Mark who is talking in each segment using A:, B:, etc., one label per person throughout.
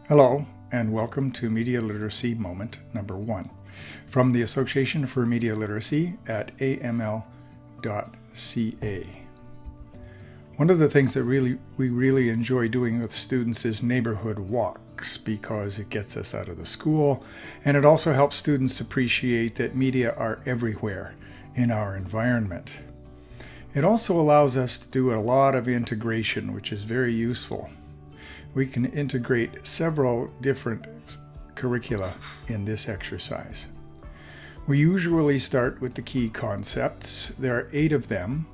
A: Hello, and welcome to Media Literacy Moment number 1 from the Association for Media Literacy at aml.ca. One of the things that we really enjoy doing with students is neighborhood walks because it gets us out of the school, and it also helps students appreciate that media are everywhere in our environment. It also allows us to do a lot of integration, which is very useful. We can integrate several different curricula in this exercise. We usually start with the key concepts. There are 8 of them,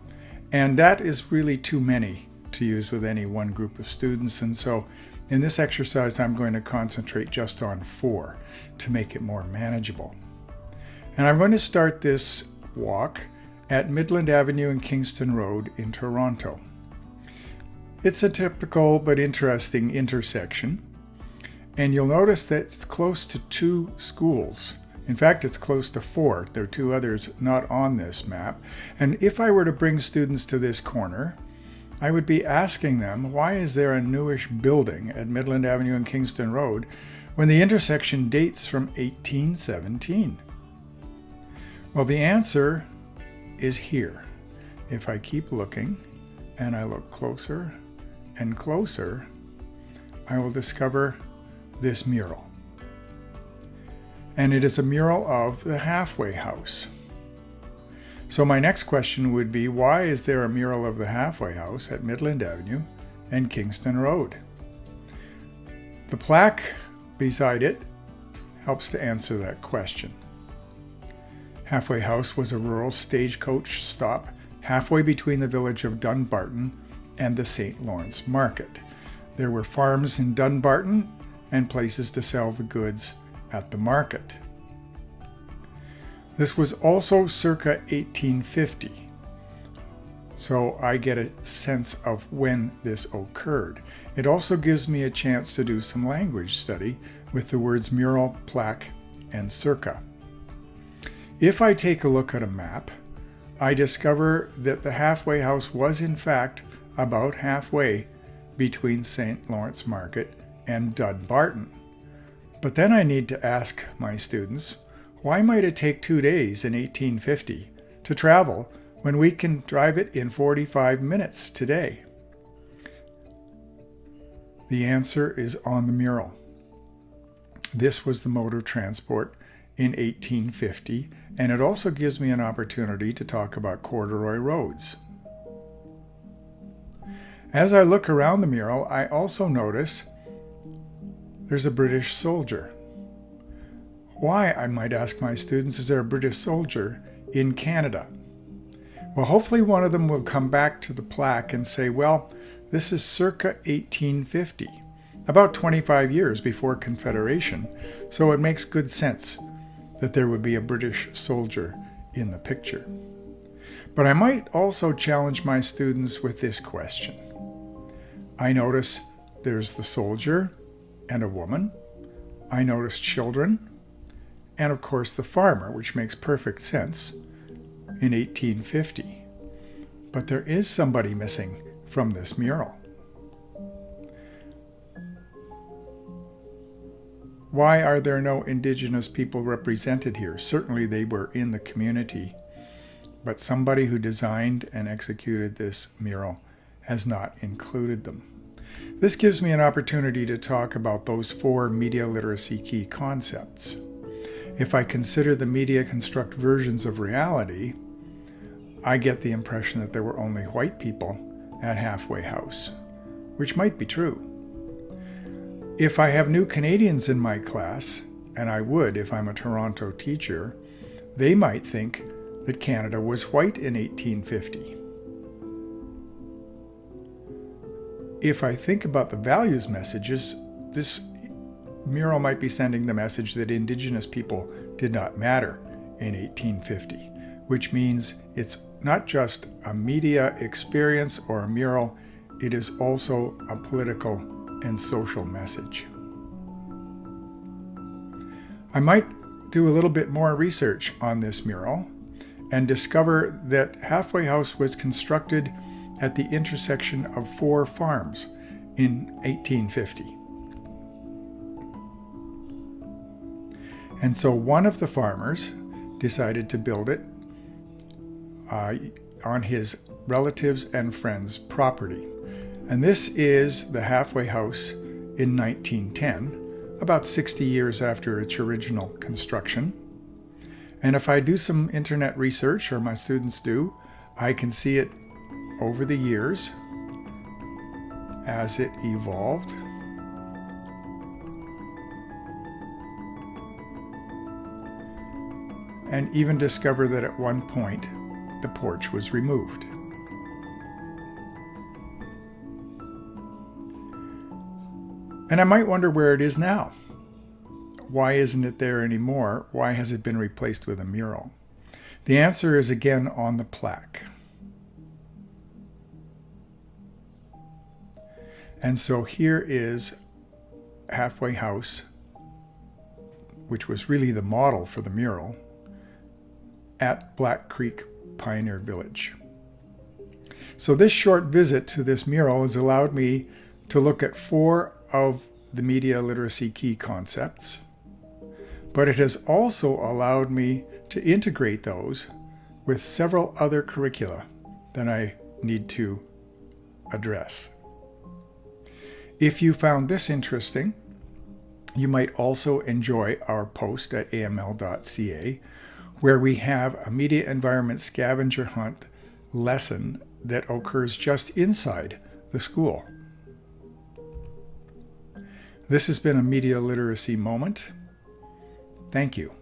A: and that is really too many to use with any one group of students. And so in this exercise, I'm going to concentrate just on 4 to make it more manageable. And I'm going to start this walk at Midland Avenue and Kingston Road in Toronto. It's a typical but interesting intersection, and you'll notice that it's close to 2 schools. In fact, it's close to 4. There are 2 others not on this map. And if I were to bring students to this corner, I would be asking them, why is there a newish building at Midland Avenue and Kingston Road when the intersection dates from 1817? Well, the answer is here. If I keep looking and I look closer and closer, I will discover this mural. And it is a mural of the halfway house. So my next question would be, why is there a mural of the halfway house at Midland Avenue and Kingston Road? The plaque beside it helps to answer that question. Halfway House was a rural stagecoach stop halfway between the village of Dunbarton and the St. Lawrence Market. There were farms in Dunbarton and places to sell the goods at the market. This was also circa 1850, so I get a sense of when this occurred. It also gives me a chance to do some language study with the words mural, plaque, and circa. If I take a look at a map, I discover that the halfway house was in fact about halfway between St. Lawrence Market and Dunbarton. But then I need to ask my students, why might it take 2 days in 1850 to travel when we can drive it in 45 minutes today? The answer is on the mural. This was the mode of transport in 1850, and it also gives me an opportunity to talk about corduroy roads. As I look around the mural, I also notice there's a British soldier. Why, I might ask my students, is there a British soldier in Canada? Well, hopefully one of them will come back to the plaque and say, well, this is circa 1850, about 25 years before Confederation, so it makes good sense that there would be a British soldier in the picture. But I might also challenge my students with this question. I notice there's the soldier and a woman. I notice children, and of course the farmer, which makes perfect sense in 1850. But there is somebody missing from this mural. Why are there no Indigenous people represented here? Certainly they were in the community, but somebody who designed and executed this mural has not included them. This gives me an opportunity to talk about those 4 media literacy key concepts. If I consider the media construct versions of reality, I get the impression that there were only white people at Halfway House, which might be true. If I have new Canadians in my class, and I would if I'm a Toronto teacher, they might think that Canada was white in 1850. If I think about the values messages, this mural might be sending the message that Indigenous people did not matter in 1850, which means it's not just a media experience or a mural, it is also a political and social message. I might do a little bit more research on this mural and discover that Halfway House was constructed at the intersection of 4 farms in 1850. And so one of the farmers decided to build it on his relatives and friends' property. And this is the halfway house in 1910, about 60 years after its original construction. And if I do some internet research, or my students do, I can see it over the years as it evolved. And even discover that at one point the porch was removed. And I might wonder where it is now. Why isn't it there anymore? Why has it been replaced with a mural? The answer is again on the plaque. And so here is Halfway House, which was really the model for the mural, at Black Creek Pioneer Village. So this short visit to this mural has allowed me to look at 4 of the media literacy key concepts, but it has also allowed me to integrate those with several other curricula that I need to address. If you found this interesting, you might also enjoy our post at aml.ca, where we have a media environment scavenger hunt lesson that occurs just inside the school. This has been a Media Literacy Moment. Thank you.